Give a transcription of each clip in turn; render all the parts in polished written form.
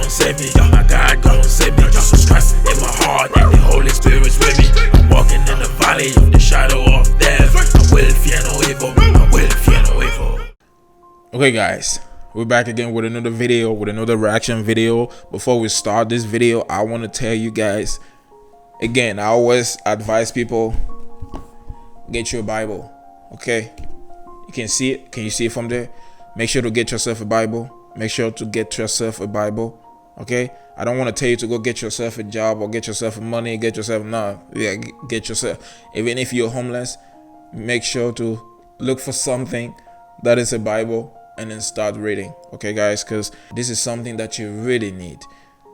gon' save me. My God gon' save me. Jesus Christ in my heart, and the Holy Spirit's with me. I'm walking in the valley of the shadow of death. I will fear no evil. I will fear no evil. Okay, guys, we're back again with another video, with another reaction video. Before we start this video, I want to tell you guys again, I always advise people, get your Bible. Okay, you can see it. Can you see it from there? Make sure to get yourself a Bible. Make sure to get yourself a Bible. Okay, I don't want to tell you to go get yourself a job or get yourself money, get yourself get yourself, even if you're homeless, make sure to look for something that is a Bible and then start reading. Okay, guys, because this is something that you really need.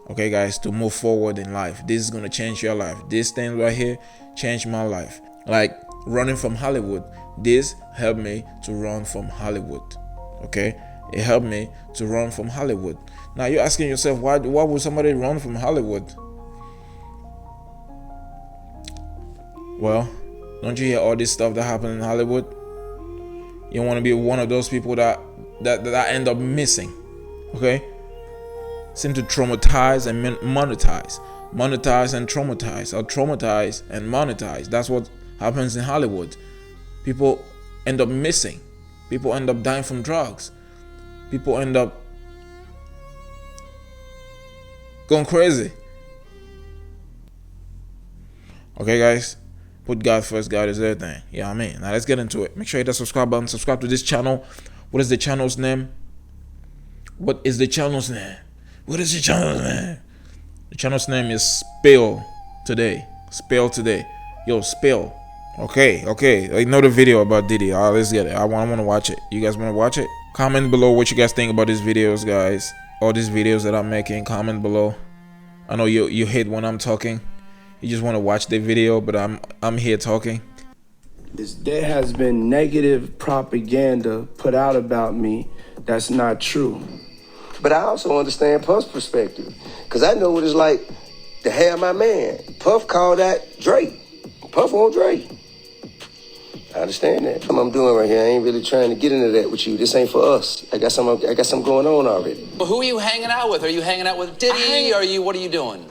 Okay, guys, to move forward in life. This is going to change your life. This thing right here changed my life. Like running from Hollywood, this helped me to run from Hollywood. Okay, it helped me to run from Hollywood. Now you're asking yourself, why would somebody run from Hollywood? Well, don't you hear all this stuff that happened in Hollywood? You want to be one of those people that end up missing. Okay, seem to traumatize and monetize and traumatize, or traumatize and monetize. That's what happens in Hollywood. People end up missing. People end up dying from drugs. People end up going crazy. Okay, guys, put God first. God is everything. Yeah, I mean, now let's get into it. Make sure you hit that subscribe button. Subscribe to this channel. What is the channel's name? What is the channel's name? What is the channel's name? The channel's name is Spill Today. Spill Today. Yo, Spill. Okay. I know the video about Diddy. All right, let's get it. I want to watch it. You guys want to watch it? Comment below what you guys think about these videos, guys. All these videos that I'm making. Comment below. I know you hate when I'm talking. You just want to watch the video, but I'm here talking. There has been negative propaganda put out about me that's not true. But I also understand Puff's perspective, because I know what it's like to have my man. Puff called that Drake. Puff on Drake. I understand that. What I'm doing right here, I ain't really trying to get into that with you. This ain't for us. I got something going on already. Well, who are you hanging out with? Are you hanging out with Diddy? What are you doing?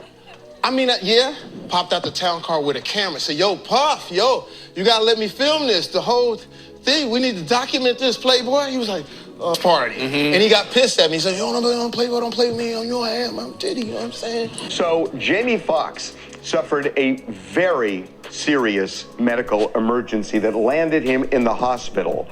I mean, yeah, popped out the town car with a camera. Said, yo, Puff, yo, you gotta let me film this. The whole thing, we need to document this, Playboy. He was like, party. And he got pissed at me. He said, yo, don't play with me. You know I am. I'm Diddy, you know what I'm saying? So Jamie Foxx suffered a very serious medical emergency that landed him in the hospital.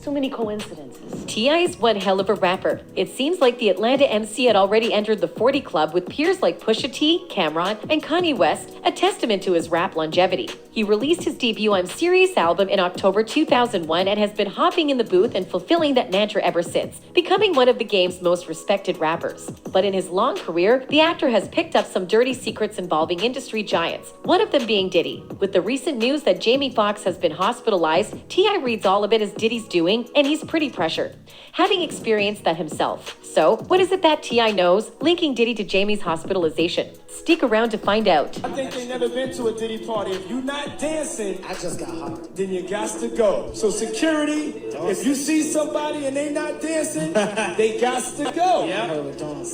So many coincidences. T.I is one hell of a rapper. It seems like the Atlanta MC had already entered the 40 Club with peers like Pusha T, Cameron, and Kanye West, a testament to his rap longevity. He released his debut on Serious album in October 2001 and has been hopping in the booth and fulfilling that mantra ever since, becoming one of the game's most respected rappers. But in his long career, the actor has picked up some dirty secrets involving industry giants, one of them being Diddy. With the recent news that Jamie Foxx has been hospitalized, T.I reads all of it as Diddy's doing, and he's pretty pressured, having experienced that himself. So, what is it that T.I knows, linking Diddy to Jamie's hospitalization? Stick around to find out. I think they never been to a Diddy party. If you're not dancing, I just got hot. Then you got to go. So security, if you see somebody and they not dancing, they got to go.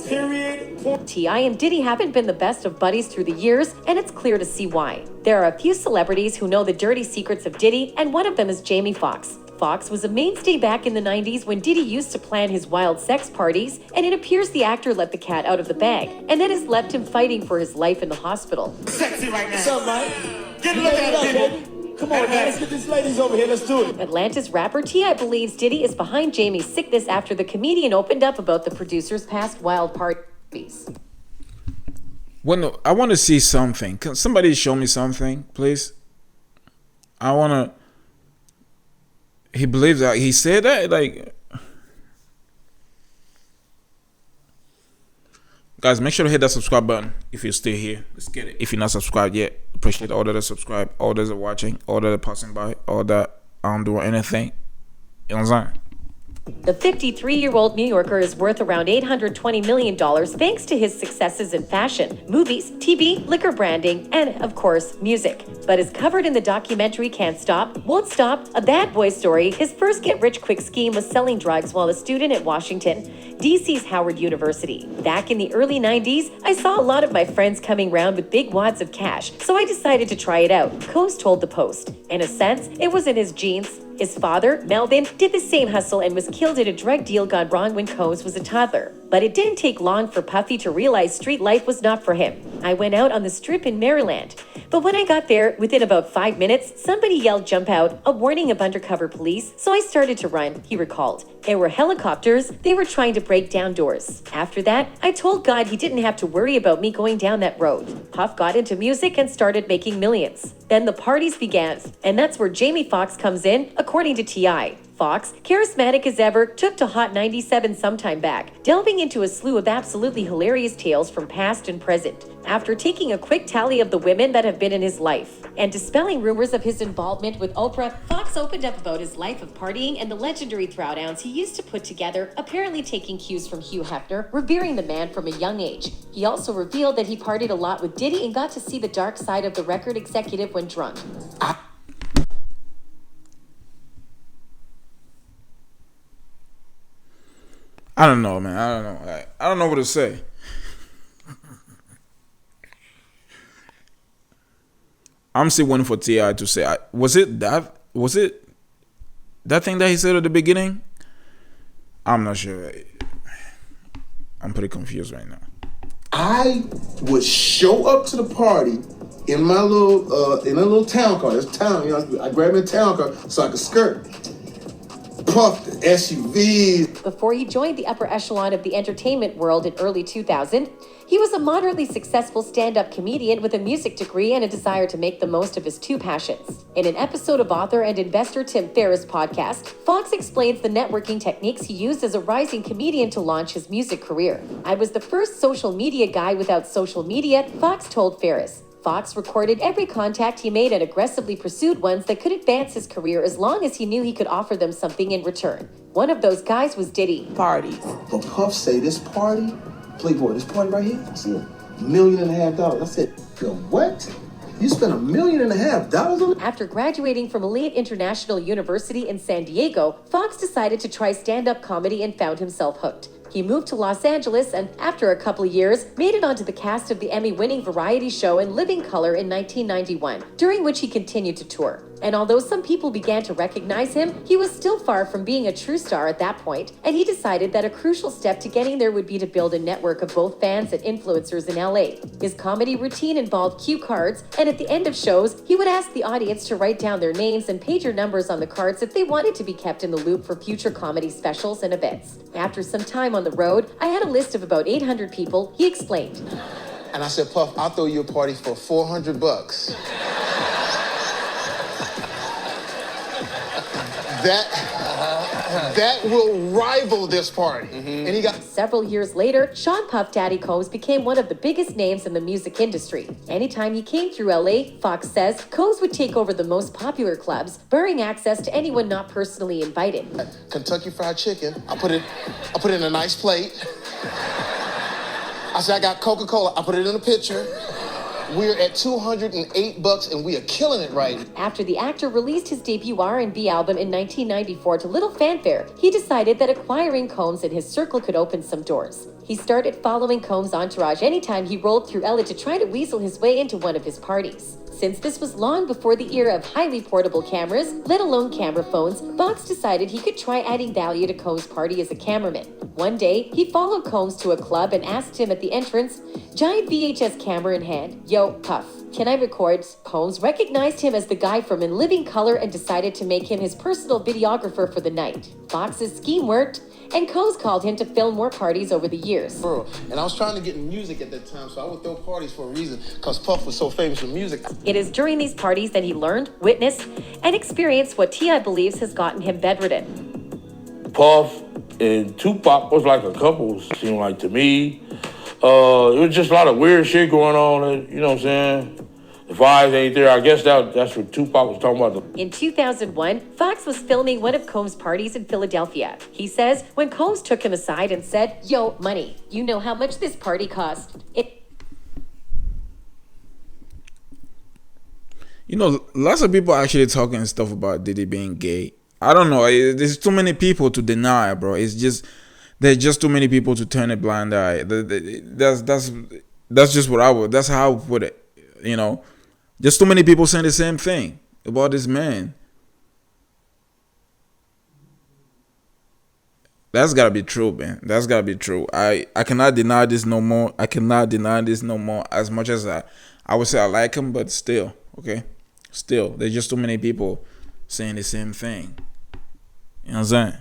Period. T.I and Diddy haven't been the best of buddies through the years, and it's clear to see why. There are a few celebrities who know the dirty secrets of Diddy, and one of them is Jamie Foxx. Foxx was a mainstay back in the 90s when Diddy used to plan his wild sex parties, and it appears the actor let the cat out of the bag, and that has left him fighting for his life in the hospital. Sexy right now. What's up, Mike? Get a look at it, baby. Come on, man. Let's get these ladies over here. Let's do it. Atlanta's rapper T.I believes Diddy is behind Jamie's sickness after the comedian opened up about the producer's past wild parties. Well, I want to see something. Can somebody show me something, please? I want to... He believes that he said that, like, guys, make sure to hit that subscribe button if you're still here. Let's get it. If you're not subscribed yet, appreciate all that are subscribed, all that are watching, all that are passing by, all that aren't doing anything. You know what I'm saying? The 53-year-old New Yorker is worth around $820 million thanks to his successes in fashion, movies, TV, liquor branding, and, of course, music. But as covered in the documentary Can't Stop, Won't Stop, A Bad Boy Story, his first get-rich-quick scheme was selling drugs while a student at Washington, D.C.'s Howard University. Back in the early 90s, I saw a lot of my friends coming round with big wads of cash, so I decided to try it out, Coase told the Post. In a sense, it was in his genes. His father, Melvin, did the same hustle and was killed in a drug deal gone wrong when Coase was a toddler. But it didn't take long for Puffy to realize street life was not for him. I went out on the strip in Maryland. But when I got there, within about 5 minutes, somebody yelled jump out, a warning of undercover police, so I started to run, he recalled. There were helicopters, they were trying to break down doors. After that, I told God he didn't have to worry about me going down that road. Puff got into music and started making millions. Then the parties began, and that's where Jamie Foxx comes in, according to T.I. Foxx, charismatic as ever, took to Hot 97 sometime back, delving into a slew of absolutely hilarious tales from past and present. After taking a quick tally of the women that have been in his life and dispelling rumors of his involvement with Oprah, Foxx opened up about his life of partying and the legendary throwdowns he used to put together, apparently taking cues from Hugh Hefner, revering the man from a young age. He also revealed that he partied a lot with Diddy and got to see the dark side of the record executive when drunk. I don't know, man. I don't know. I don't know what to say. I'm still waiting for T.I. to say. Was it that thing that he said at the beginning? I'm not sure. I'm pretty confused right now. I would show up to the party in my little town car. That's town. You know, I grabbed my town car so I could skirt. Puff the SUV. Before he joined the upper echelon of the entertainment world in early 2000, he was a moderately successful stand-up comedian with a music degree and a desire to make the most of his two passions. In an episode of author and investor Tim Ferriss' podcast, Foxx explains the networking techniques he used as a rising comedian to launch his music career. I was the first social media guy without social media, Foxx told Ferriss. Foxx recorded every contact he made and aggressively pursued ones that could advance his career as long as he knew he could offer them something in return. One of those guys was Diddy. Parties. But Puff say this party, Playboy, this party right here, I see $1.5 million. I said, yo, what? You spent $1.5 million on it? After graduating from Elite International University in San Diego, Foxx decided to try stand-up comedy and found himself hooked. He moved to Los Angeles and, after a couple of years, made it onto the cast of the Emmy-winning variety show In Living Color in 1991, during which he continued to tour. And although some people began to recognize him, he was still far from being a true star at that point, and he decided that a crucial step to getting there would be to build a network of both fans and influencers in LA. His comedy routine involved cue cards, and at the end of shows, he would ask the audience to write down their names and pager numbers on the cards if they wanted to be kept in the loop for future comedy specials and events. After some time on the road, I had a list of about 800 people, he explained. And I said, Puff, I'll throw you a party for $400. That will rival this party. And he got... Several years later, Sean Puff Daddy Coase became one of the biggest names in the music industry. Anytime he came through LA, Foxx says, Coase would take over the most popular clubs, barring access to anyone not personally invited. Kentucky Fried Chicken, I put it in a nice plate. I said, I got Coca-Cola, I put it in a pitcher. We're at $208 and we are killing it right. After the actor released his debut R&B album in 1994 to little fanfare, he decided that acquiring Combs and his circle could open some doors. He started following Combs' entourage anytime he rolled through LA to try to weasel his way into one of his parties. Since this was long before the era of highly portable cameras, let alone camera phones, Foxx decided he could try adding value to Combs' party as a cameraman. One day, he followed Combs to a club and asked him at the entrance, giant VHS camera in hand, "Yo, Puff, can I record?" Combs recognized him as the guy from In Living Color and decided to make him his personal videographer for the night. Foxx's scheme worked, and Combs called him to film more parties over the years. And I was trying to get in music at that time, so I would throw parties for a reason, because Puff was so famous for music. It is during these parties that he learned, witnessed, and experienced what T.I. believes has gotten him bedridden. Puff and Tupac was like a couple, seemed like to me. It was just a lot of weird shit going on, you know what I'm saying? The vibes ain't there. I guess that's what Tupac was talking about. In 2001, Foxx was filming one of Combs' parties in Philadelphia. He says when Combs took him aside and said, "Yo, money, you know how much this party cost?" You know, lots of people actually talking stuff about Diddy being gay. I don't know. There's too many people to deny, bro. It's just there's just too many people to turn a blind eye. That's just what I would. That's how I would put it. You know, just too many people saying the same thing about this man. That's gotta be true, man. That's gotta be true. I cannot deny this no more. I cannot deny this no more. As much as I would say I like him, but still, okay. Still, there's just too many people saying the same thing. You know what I'm saying?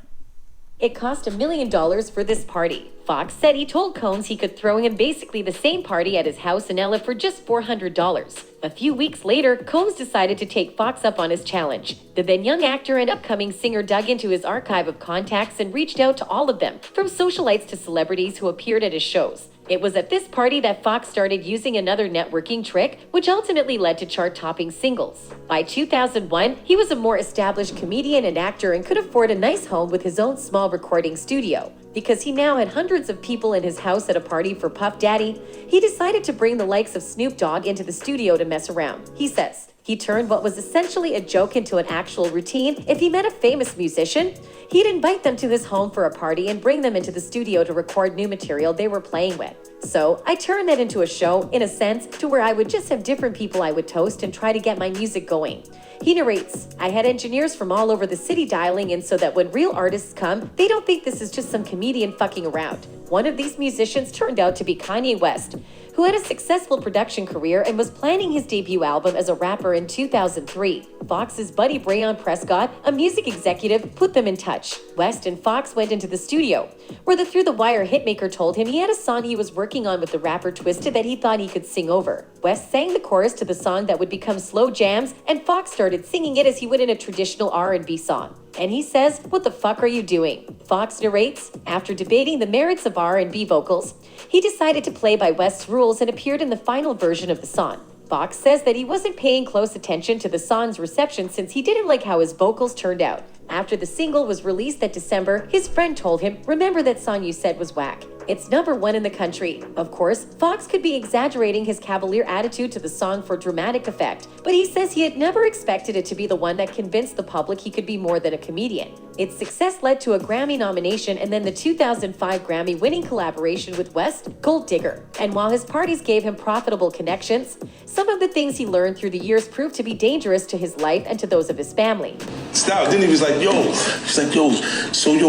It cost $1 million for this party. Foxx said he told Combs he could throw him basically the same party at his house in LA for just $400. A few weeks later, Combs decided to take Foxx up on his challenge. The then young actor and upcoming singer dug into his archive of contacts and reached out to all of them, from socialites to celebrities who appeared at his shows. It was at this party that Foxx started using another networking trick, which ultimately led to chart-topping singles. By 2001, he was a more established comedian and actor and could afford a nice home with his own small recording studio. Because he now had hundreds of people in his house at a party for Puff Daddy, he decided to bring the likes of Snoop Dogg into the studio to mess around. He says he turned what was essentially a joke into an actual routine. If he met a famous musician, he'd invite them to his home for a party and bring them into the studio to record new material they were playing with. So I turned that into a show, in a sense, to where I would just have different people I would toast and try to get my music going. He narrates, I had engineers from all over the city dialing in so that when real artists come, they don't think this is just some comedian fucking around. One of these musicians turned out to be Kanye West, who had a successful production career and was planning his debut album as a rapper in 2003. Foxx's buddy Brayon Prescott, a music executive, put them in touch. West and Foxx went into the studio, where the Through the Wire hitmaker told him he had a song he was working on with the rapper Twisted that he thought he could sing over. West sang the chorus to the song that would become slow jams, and Foxx started singing it as he would in a traditional R&B song. And he says, "What the fuck are you doing?" Foxx narrates, after debating the merits of R&B vocals, he decided to play by West's rules and appeared in the final version of the song. Foxx says that he wasn't paying close attention to the song's reception since he didn't like how his vocals turned out. After the single was released that December, his friend told him, "Remember that song you said was whack? It's #1 in the country." Of course, Foxx could be exaggerating his cavalier attitude to the song for dramatic effect, but he says he had never expected it to be the one that convinced the public he could be more than a comedian. Its success led to a Grammy nomination and then the 2005 Grammy-winning collaboration with West, Gold Digger. And while his parties gave him profitable connections, some of the things he learned through the years proved to be dangerous to his life and to those of his family. Stop. Then he was like, yo, so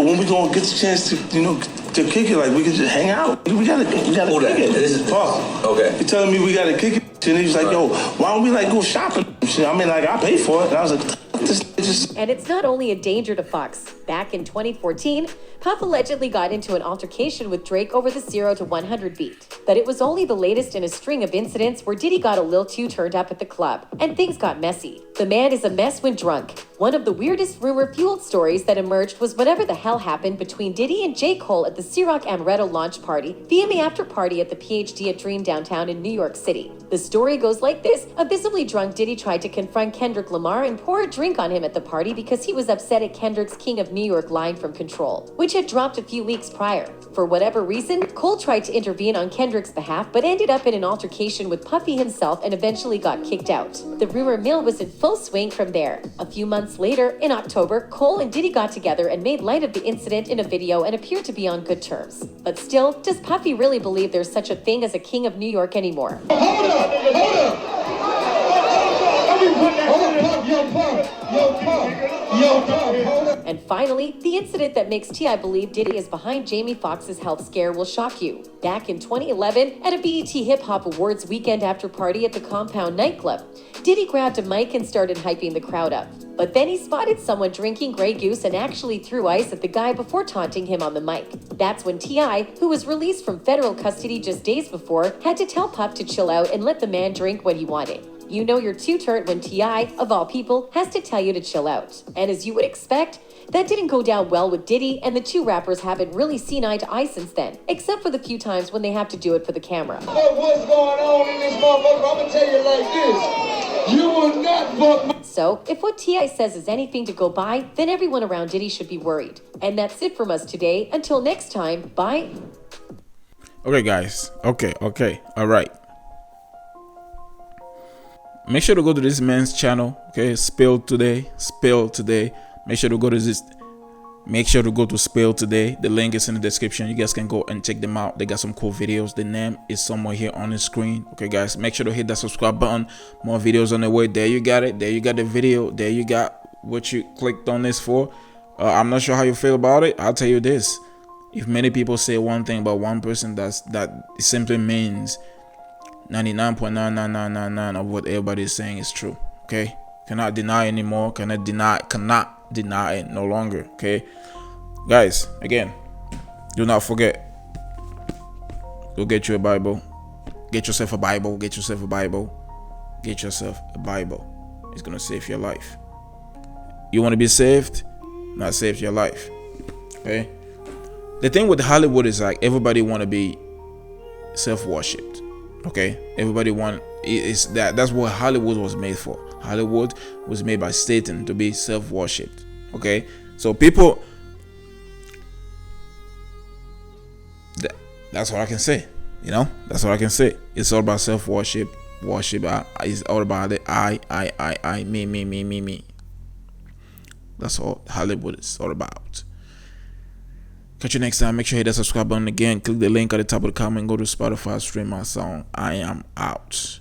when we gonna get the chance to, to kick it, like we can just hang out. We gotta kick it. This is Puff. Okay. He telling me we gotta kick it. And he was like, yo, why don't we go shopping? I mean, I pay for it. And I was like, And it's not only a danger to Foxx. Back in 2014, Puff allegedly got into an altercation with Drake over the 0 to 100 beat. But it was only the latest in a string of incidents where Diddy got a little too turned up at the club, and things got messy. The man is a mess when drunk. One of the weirdest rumor-fueled stories that emerged was whatever the hell happened between Diddy and J. Cole at the Ciroc Amaretto launch party via the after-party at the PhD at Dream downtown in New York City. The story goes like this. A visibly drunk Diddy tried to confront Kendrick Lamar and pour a drink on him at the party because he was upset at Kendrick's King of New York line from Control, which had dropped a few weeks prior. For whatever reason, Cole tried to intervene on Kendrick's behalf but ended up in an altercation with Puffy himself and eventually got kicked out. The rumor mill was in full swing from there. A few months later, in October, Cole and Diddy got together and made light of the incident in a video and appeared to be on good terms. But still, does Puffy really believe there's such a thing as a King of New York anymore? Hold up! And finally, the incident that makes T.I. believe Diddy is behind Jamie Foxx's health scare will shock you. Back in 2011, at a BET Hip Hop Awards weekend after party at the Compound nightclub, Diddy grabbed a mic and started hyping the crowd up. But then he spotted someone drinking Grey Goose and actually threw ice at the guy before taunting him on the mic. That's when T.I., who was released from federal custody just days before, had to tell Puff to chill out and let the man drink what he wanted. You know you're too turnt when T.I., of all people, has to tell you to chill out. And as you would expect, That didn't go down well with Diddy, and the two rappers haven't really seen eye to eye since then, except for the few times when they have to do it for the camera. What's going on in this motherfucker? I'm gonna tell you like this. You will not fuck. So, if what T.I says is anything to go by, then everyone around Diddy should be worried. And that's it from us today. Until next time, bye. Okay, guys. Okay. All right. Make sure to go to this man's channel. Okay, Spill Today. Make sure to go to this. Make sure to go to Spill Today. The link is in the description. You guys can go and check them out. They got some cool videos. The name is somewhere here on the screen. Okay, guys. Make sure to hit that subscribe button. More videos on the way. There you got it. There you got the video. There you got what you clicked on this for. I'm not sure how you feel about it. I'll tell you this. If many people say one thing about one person, that simply means 99.99999 of what everybody is saying is true. Okay, cannot deny anymore. Cannot deny it no longer. Okay, guys. Again, do not forget. Go get you a Bible. Get yourself a Bible. Get yourself a Bible. Get yourself a Bible. It's gonna save your life. You want to be saved? Not save your life. Okay. The thing with Hollywood is like everybody want to be self-worshipped. Okay, everybody want is that's what Hollywood was made for. Hollywood was made by Satan to be self-worshipped. Okay, so people, that's what I can say. You know, that's what I can say. It's all about self-worship. Worship. It's all about the I, me. That's all Hollywood is all about. Catch you next time. Make sure you hit that subscribe button again. Click the link at the top of the comment. Go to Spotify. Stream my song. I am out.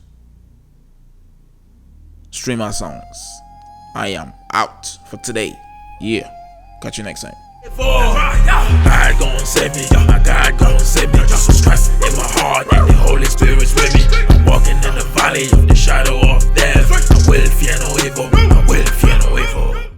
Stream my songs. I am out for today. Yeah. Catch you next time. I gon' save me.